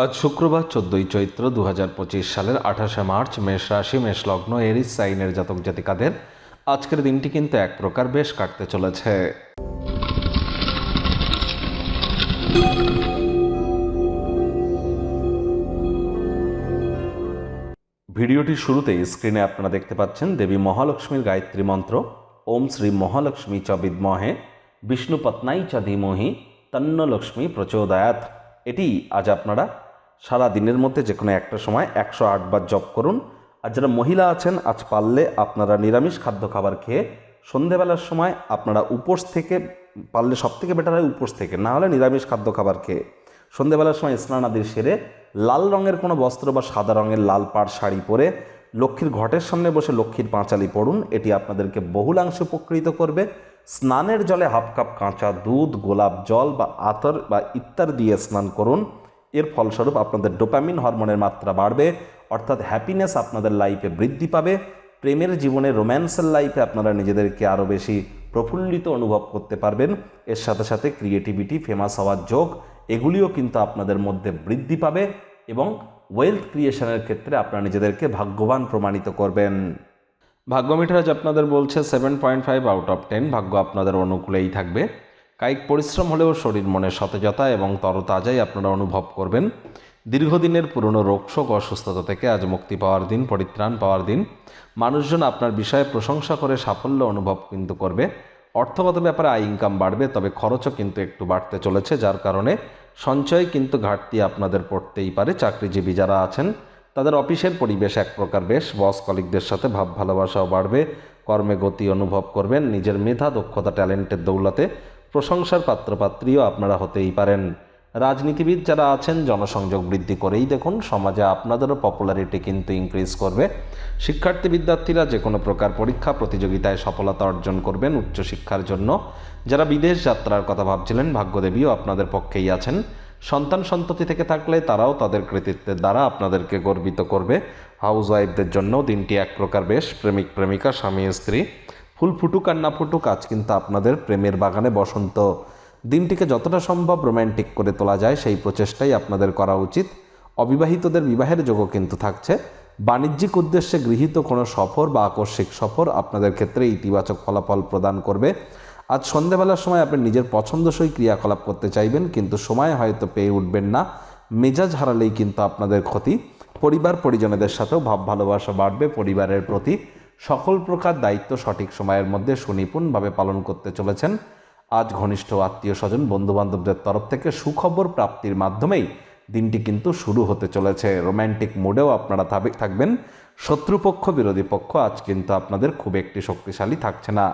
আজ শুক্রবার 14ই চৈত্র 2025 সালের 28শে মার্চ মেষ রাশি মেষ লগ্ন এরিস সাইনের জাতক জাতিকাদের আজকের দিনটি কিন্তু এক প্রকার বেশ কাটতে চলেছে। ভিডিওটির শুরুতেই স্ক্রিনে আপনারা দেখতে পাচ্ছেন দেবী মহালক্ষ্মীর গায়ত্রী মন্ত্র ওম শ্রী মহালক্ষ্মী চ বিদ্মহে বিষ্ণুপত্নাই চ ধীমহি তন্ন লক্ষ্মী প্রচোদয়াৎ। এটি আজ আপনারা সারা দিনের মধ্যে যে কোনো একটা সময় 108 বার জপ করুন। আর যারা মহিলা আছেন আজ পারলে আপনারা নিরামিষ খাদ্য খাবার খেয়ে সন্ধেবেলার সময় আপনারা উপোস থেকে, পারলে সব থেকে বেটার হয় উপোস থেকে, না হলে নিরামিষ খাদ্য খাবার খেয়ে সন্ধেবেলার সময় স্নান আদি সেরে লাল রঙের কোনো বস্ত্র বা সাদা রঙের লাল পাড় শাড়ি পরে লক্ষ্মীর ঘটের সামনে বসে লক্ষ্মীর পাঁচালি পড়ুন। এটি আপনাদেরকে বহুলাংশে উপকৃত করবে। স্নানের জলে হাফ কাপ কাঁচা দুধ, গোলাপ জল বা আতর বা ইত্যাদি দিয়ে স্নান করুন। এর ফলস্বরূপ আপনাদের ডোপামিন হরমোনের মাত্রা বাড়বে, অর্থাৎ হ্যাপিনেস আপনাদের লাইফে বৃদ্ধি পাবে। প্রেমের জীবনে, রোম্যান্সের লাইফে আপনারা নিজেদেরকে আরও বেশি প্রফুল্লিত অনুভব করতে পারবেন। এর সাথে সাথে ক্রিয়েটিভিটি, ফেমাস হওয়ার যোগ, এগুলিও কিন্তু আপনাদের মধ্যে বৃদ্ধি পাবে এবং ওয়েলথ ক্রিয়েশনের ক্ষেত্রে আপনারা নিজেদেরকে ভাগ্যবান প্রমাণিত করবেন। ভাগ্য মিটার আজ আপনাদের বলছে 7.5 আউট অফ 10। ভাগ্য আপনাদের অনুকূলেই থাকবে। কায়িক পরিশ্রম হলেও শরীর মনে সতেজতা এবং তরতাজাই আপনারা অনুভব করবেন। দীর্ঘদিনের পুরনো রোগশোক অসুস্থতা থেকে আজ মুক্তি পাওয়ার দিন, পরিত্রাণ পাওয়ার দিন। মানুষজন আপনার বিষয়ে প্রশংসা করে সাফল্য অনুভব কিন্তু করবে। অর্থগত ব্যাপারে আয় ইনকাম বাড়বে, তবে খরচও কিন্তু একটু বাড়তে চলেছে, যার কারণে সঞ্চয় কিন্তু ঘাটতি আপনাদের পড়তেই পারে। চাকরিজীবী যারা আছেন তাদের অফিসের পরিবেশ এক প্রকার বেশ, বস কলিগদের সাথে ভাব ভালোবাসাও বাড়বে। কর্মে গতি অনুভব করবেন। নিজের মেধা, দক্ষতা, ট্যালেন্টের দৌলতে প্রশংসার পাত্রপাত্রীও আপনারা হতেই পারেন। রাজনীতিবিদ যারা আছেন জনসংযোগ বৃদ্ধি করেই দেখুন, সমাজে আপনাদেরও পপুলারিটি কিন্তু ইনক্রিজ করবে। শিক্ষার্থী বিদ্যার্থীরা যে কোনো প্রকার পরীক্ষা প্রতিযোগিতায় সফলতা অর্জন করবেন উচ্চশিক্ষার জন্য। যারা বিদেশ যাত্রার কথা ভাবছিলেন ভাগ্যদেবীও আপনাদের পক্ষেই আছেন। সন্তান সন্ততি থেকে থাকলে তারাও তাদের কৃতিত্বের দ্বারা আপনাদেরকে গর্বিত করবে। হাউস ওয়াইফদের জন্য দিনটি এক প্রকার বেশ। প্রেমিক প্রেমিকা, স্বামী স্ত্রী, ফুল ফুটুক আর না ফুটুক, আজ কিন্তু আপনাদের প্রেমের বাগানে বসন্ত। দিনটিকে যতটা সম্ভব রোম্যান্টিক করে তোলা যায় সেই প্রচেষ্টাই আপনাদের করা উচিত। অবিবাহিতদের বিবাহের যোগও কিন্তু থাকছে। বাণিজ্যিক উদ্দেশ্যে গৃহীত কোনো সফর বা আকস্মিক সফর আপনাদের ক্ষেত্রে ইতিবাচক ফলাফল প্রদান করবে। আজ সন্ধ্যাবেলার সময় আপনি নিজের পছন্দসই ক্রিয়াকলাপ করতে চাইবেন, কিন্তু সময় হয়তো পেয়ে উঠবেন না। মেজাজ হারালেই কিন্তু আপনাদের ক্ষতি। পরিবার পরিজনদের সাথেও ভাব ভালোবাসা বাড়বে। পরিবারের প্রতি সকল প্রকার দায়িত্ব সঠিক সময়ের মধ্যে সুনিপুণভাবে পালন করতে চলেছেন। আজ ঘনিষ্ঠ আত্মীয় স্বজন, বন্ধুবান্ধবদের তরফ থেকে সুখবর প্রাপ্তির মাধ্যমেই দিনটি কিন্তু শুরু হতে চলেছে। রোম্যান্টিক মুডেও আপনারা থাকবেন। শত্রুপক্ষ, বিরোধী পক্ষ আজ কিন্তু আপনাদের খুব একটি শক্তিশালী থাকছে না।